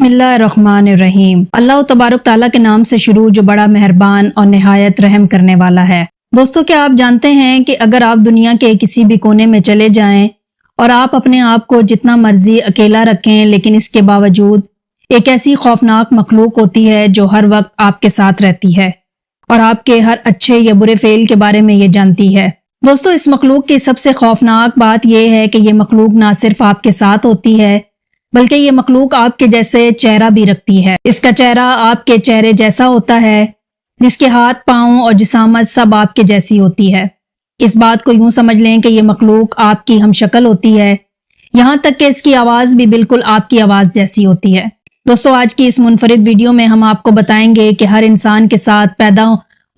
بسم اللہ الرحمن الرحیم۔ اللہ تبارک تعالیٰ کے نام سے شروع جو بڑا مہربان اور نہایت رحم کرنے والا ہے۔ دوستو، کیا آپ جانتے ہیں کہ اگر آپ دنیا کے کسی بھی کونے میں چلے جائیں اور آپ اپنے آپ کو جتنا مرضی اکیلا رکھیں، لیکن اس کے باوجود ایک ایسی خوفناک مخلوق ہوتی ہے جو ہر وقت آپ کے ساتھ رہتی ہے اور آپ کے ہر اچھے یا برے فعل کے بارے میں یہ جانتی ہے۔ دوستو، اس مخلوق کی سب سے خوفناک بات یہ ہے کہ یہ مخلوق نہ صرف آپ کے ساتھ ہوتی ہے بلکہ یہ مخلوق آپ کے جیسے چہرہ بھی رکھتی ہے۔ اس کا چہرہ آپ کے چہرے جیسا ہوتا ہے، جس کے ہاتھ، پاؤں اور جسامت سب آپ کے جیسی ہوتی ہے۔ اس بات کو یوں سمجھ لیں کہ یہ مخلوق آپ کی ہم شکل ہوتی ہے، یہاں تک کہ اس کی آواز بھی بالکل آپ کی آواز جیسی ہوتی ہے۔ دوستو، آج کی اس منفرد ویڈیو میں ہم آپ کو بتائیں گے کہ ہر انسان کے ساتھ پیدا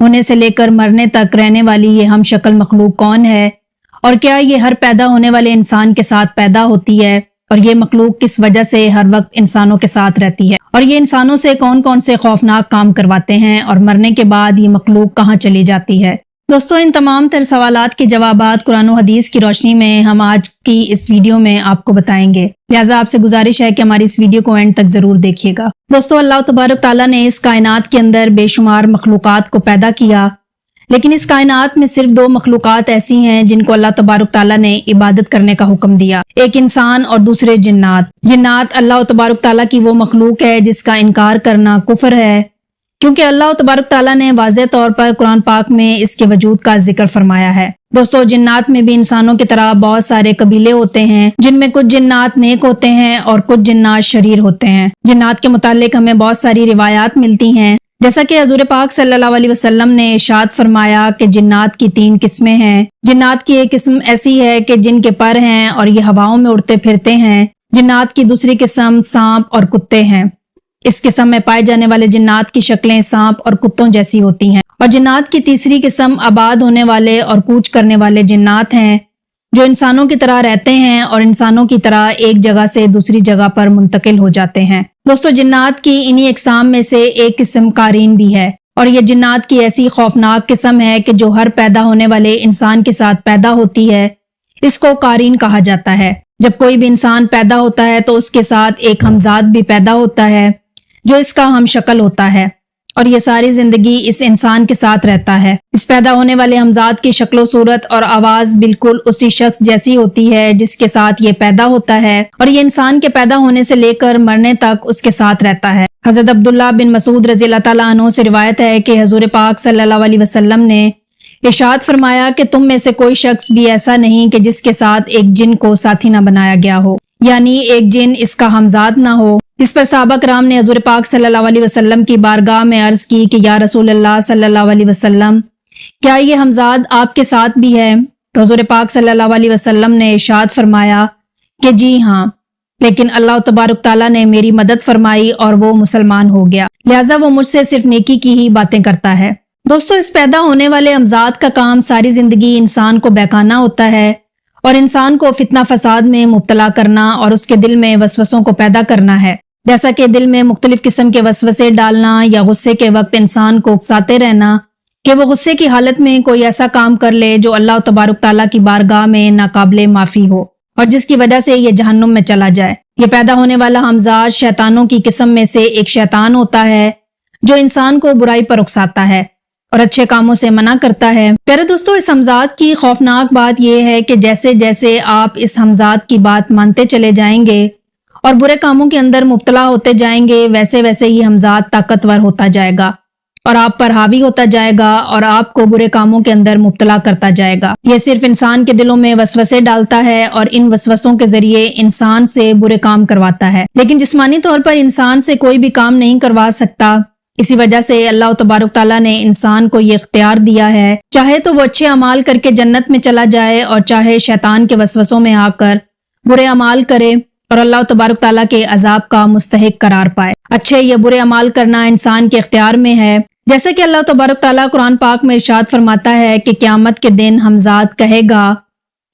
ہونے سے لے کر مرنے تک رہنے والی یہ ہم شکل مخلوق کون ہے، اور کیا یہ ہر پیدا ہونے والے انسان کے ساتھ پیدا ہوتی ہے، اور یہ مخلوق کس وجہ سے ہر وقت انسانوں کے ساتھ رہتی ہے، اور یہ انسانوں سے کون کون سے خوفناک کام کرواتے ہیں، اور مرنے کے بعد یہ مخلوق کہاں چلی جاتی ہے۔ دوستو، ان تمام تر سوالات کے جوابات قرآن و حدیث کی روشنی میں ہم آج کی اس ویڈیو میں آپ کو بتائیں گے، لہٰذا آپ سے گزارش ہے کہ ہماری اس ویڈیو کو اینڈ تک ضرور دیکھیے گا۔ دوستو، اللہ تبارک تعالیٰ نے اس کائنات کے اندر بے شمار مخلوقات کو پیدا کیا، لیکن اس کائنات میں صرف دو مخلوقات ایسی ہیں جن کو اللہ تبارک تعالیٰ نے عبادت کرنے کا حکم دیا، ایک انسان اور دوسرے جنات۔ جنات اللہ تبارک تعالیٰ کی وہ مخلوق ہے جس کا انکار کرنا کفر ہے، کیونکہ اللہ تبارک تعالیٰ نے واضح طور پر قرآن پاک میں اس کے وجود کا ذکر فرمایا ہے۔ دوستو، جنات میں بھی انسانوں کی طرح بہت سارے قبیلے ہوتے ہیں، جن میں کچھ جنات نیک ہوتے ہیں اور کچھ جنات شریر ہوتے ہیں۔ جنات کے متعلق ہمیں بہت ساری روایات ملتی ہیں، جیسا کہ حضور پاک صلی اللہ علیہ وسلم نے ارشاد فرمایا کہ جنات کی 3 قسمیں ہیں۔ جنات کی ایک قسم ایسی ہے کہ جن کے پر ہیں اور یہ ہواؤں میں اڑتے پھرتے ہیں۔ جنات کی دوسری قسم سانپ اور کتے ہیں۔ اس قسم میں پائے جانے والے جنات کی شکلیں سانپ اور کتوں جیسی ہوتی ہیں۔ اور جنات کی تیسری قسم آباد ہونے والے اور کوچ کرنے والے جنات ہیں، جو انسانوں کی طرح رہتے ہیں اور انسانوں کی طرح ایک جگہ سے دوسری جگہ پر منتقل ہو جاتے ہیں۔ دوستو، جنات کی انہی اقسام میں سے ایک قسم قارین بھی ہے، اور یہ جنات کی ایسی خوفناک قسم ہے کہ جو ہر پیدا ہونے والے انسان کے ساتھ پیدا ہوتی ہے، اس کو قارین کہا جاتا ہے۔ جب کوئی بھی انسان پیدا ہوتا ہے تو اس کے ساتھ ایک ہمزاد بھی پیدا ہوتا ہے جو اس کا ہم شکل ہوتا ہے، اور یہ ساری زندگی اس انسان کے ساتھ رہتا ہے۔ اس پیدا ہونے والے ہمزاد کی شکل و صورت اور آواز بالکل اسی شخص جیسی ہوتی ہے جس کے ساتھ یہ پیدا ہوتا ہے، اور یہ انسان کے پیدا ہونے سے لے کر مرنے تک اس کے ساتھ رہتا ہے۔ حضرت عبداللہ بن مسعود رضی اللہ تعالیٰ عنہ سے روایت ہے کہ حضور پاک صلی اللہ علیہ وسلم نے ارشاد فرمایا کہ تم میں سے کوئی شخص بھی ایسا نہیں کہ جس کے ساتھ ایک جن کو ساتھی نہ بنایا گیا ہو، یعنی ایک جن اس کا ہمزاد نہ ہو۔ اس پر صحابہ کرام نے حضور پاک صلی اللہ علیہ وسلم کی بارگاہ میں عرض کی کہ یا رسول اللہ صلی اللہ علیہ وسلم، کیا یہ ہمزاد آپ کے ساتھ بھی ہے؟ تو حضور پاک صلی اللہ علیہ وسلم نے ارشاد فرمایا کہ جی ہاں، لیکن اللہ تبارک تعالیٰ نے میری مدد فرمائی اور وہ مسلمان ہو گیا، لہٰذا وہ مجھ سے صرف نیکی کی ہی باتیں کرتا ہے۔ دوستو، اس پیدا ہونے والے ہمزاد کا کام ساری زندگی انسان کو بہکانا ہوتا ہے اور انسان کو فتنہ فساد میں مبتلا کرنا اور اس کے دل میں وسوسوں کو پیدا کرنا ہے، جیسا کہ دل میں مختلف قسم کے وسوسے ڈالنا یا غصے کے وقت انسان کو اکساتے رہنا کہ وہ غصے کی حالت میں کوئی ایسا کام کر لے جو اللہ تبارک تعالیٰ کی بارگاہ میں ناقابل معافی ہو اور جس کی وجہ سے یہ جہنم میں چلا جائے۔ یہ پیدا ہونے والا ہمزاد شیطانوں کی قسم میں سے ایک شیطان ہوتا ہے جو انسان کو برائی پر اکساتا ہے اور اچھے کاموں سے منع کرتا ہے۔ پیارے دوستو، اس ہمزاد کی خوفناک بات یہ ہے کہ جیسے جیسے آپ اس ہمزاد کی بات مانتے چلے جائیں گے اور برے کاموں کے اندر مبتلا ہوتے جائیں گے، ویسے ویسے یہ ہمزاد طاقتور ہوتا جائے گا اور آپ پر حاوی ہوتا جائے گا اور آپ کو برے کاموں کے اندر مبتلا کرتا جائے گا۔ یہ صرف انسان کے دلوں میں وسوسے ڈالتا ہے اور ان وسوسوں کے ذریعے انسان سے برے کام کرواتا ہے، لیکن جسمانی طور پر انسان سے کوئی بھی کام نہیں کروا سکتا۔ اسی وجہ سے اللہ تبارک تعالیٰ نے انسان کو یہ اختیار دیا ہے، چاہے تو وہ اچھے اعمال کر کے جنت میں چلا جائے اور چاہے شیطان کے وسوسوں میں آ کر برے اعمال کرے اور اللہ تبارک تعالیٰ کے عذاب کا مستحق قرار پائے۔ اچھے یا برے اعمال کرنا انسان کے اختیار میں ہے، جیسا کہ اللہ تبارک تعالیٰ قرآن پاک میں ارشاد فرماتا ہے کہ قیامت کے دن ہمزاد کہے گا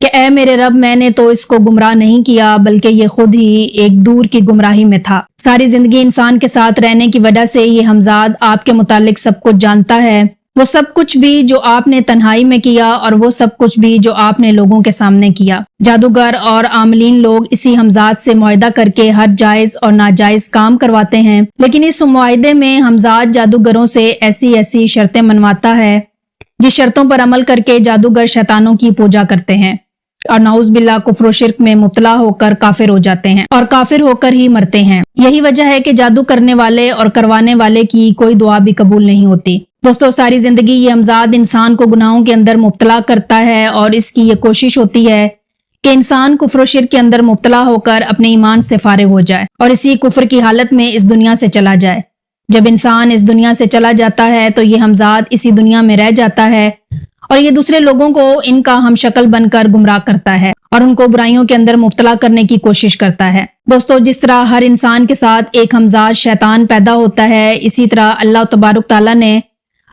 کہ اے میرے رب، میں نے تو اس کو گمراہ نہیں کیا بلکہ یہ خود ہی ایک دور کی گمراہی میں تھا۔ ساری زندگی انسان کے ساتھ رہنے کی وجہ سے یہ ہمزاد آپ کے متعلق سب کچھ جانتا ہے وہ سب کچھ بھی جو آپ نے تنہائی میں کیا اور وہ سب کچھ بھی جو آپ نے لوگوں کے سامنے کیا۔ جادوگر اور عاملین لوگ اسی ہمزاد سے معاہدہ کر کے ہر جائز اور ناجائز کام کرواتے ہیں، لیکن اس معاہدے میں ہمزاد جادوگروں سے ایسی شرطیں منواتا ہے جس شرطوں پر عمل کر کے جادوگر شیطانوں کی پوجا کرتے ہیں اور نعوذ باللہ کفر و شرک میں مبتلا ہو کر کافر ہو جاتے ہیں اور کافر ہو کر ہی مرتے ہیں۔ یہی وجہ ہے کہ جادو کرنے والے اور کروانے والے کی کوئی دعا بھی قبول نہیں ہوتی۔ دوستو، ساری زندگی یہ ہمزاد انسان کو گناہوں کے اندر مبتلا کرتا ہے اور اس کی یہ کوشش ہوتی ہے کہ انسان کفر و شرک کے اندر مبتلا ہو کر اپنے ایمان سے فارغ ہو جائے اور اسی کفر کی حالت میں اس دنیا سے چلا جائے۔ جب انسان اس دنیا سے چلا جاتا ہے تو یہ ہمزاد اسی دنیا میں رہ جاتا ہے اور یہ دوسرے لوگوں کو ان کا ہم شکل بن کر گمراہ کرتا ہے اور ان کو برائیوں کے اندر مبتلا کرنے کی کوشش کرتا ہے۔ دوستو، جس طرح ہر انسان کے ساتھ ایک ہمزاد شیطان پیدا ہوتا ہے، اسی طرح اللہ تبارک تعالیٰ نے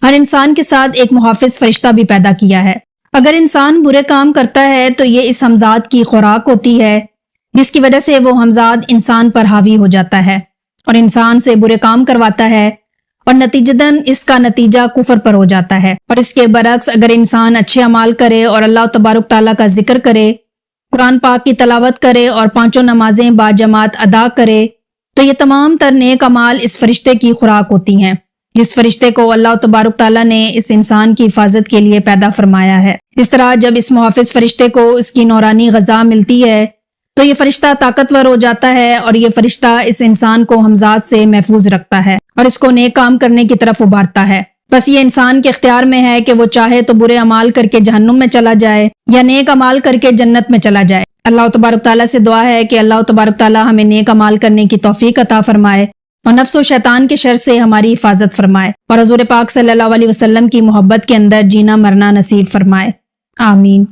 ہر انسان کے ساتھ ایک محافظ فرشتہ بھی پیدا کیا ہے۔ اگر انسان برے کام کرتا ہے تو یہ اس ہمزاد کی خوراک ہوتی ہے، جس کی وجہ سے وہ ہمزاد انسان پر حاوی ہو جاتا ہے اور انسان سے برے کام کرواتا ہے اور نتیجتاً اس کا نتیجہ کفر پر ہو جاتا ہے۔ اور اس کے برعکس اگر انسان اچھے اعمال کرے اور اللہ تبارک تعالیٰ کا ذکر کرے، قرآن پاک کی تلاوت کرے اور 5 نمازیں باجماعت ادا کرے تو یہ تمام تر نیک اعمال اس فرشتے کی خوراک ہوتی ہیں، جس فرشتے کو اللہ تبارک تعالیٰ نے اس انسان کی حفاظت کے لیے پیدا فرمایا ہے۔ اس طرح جب اس محافظ فرشتے کو اس کی نورانی غذا ملتی ہے تو یہ فرشتہ طاقتور ہو جاتا ہے اور یہ فرشتہ اس انسان کو ہمزاد سے محفوظ رکھتا ہے اور اس کو نیک کام کرنے کی طرف ابھارتا ہے۔ بس یہ انسان کے اختیار میں ہے کہ وہ چاہے تو برے اعمال کر کے جہنم میں چلا جائے یا نیک اعمال کر کے جنت میں چلا جائے۔ اللہ تبارک تعالیٰ سے دعا ہے کہ اللہ تبارک تعالیٰ ہمیں نیک اعمال کرنے کی توفیق عطا فرمائے اور نفس و شیطان کے شر سے ہماری حفاظت فرمائے اور حضور پاک صلی اللہ علیہ وسلم کی محبت کے اندر جینا مرنا نصیب فرمائے۔ آمین۔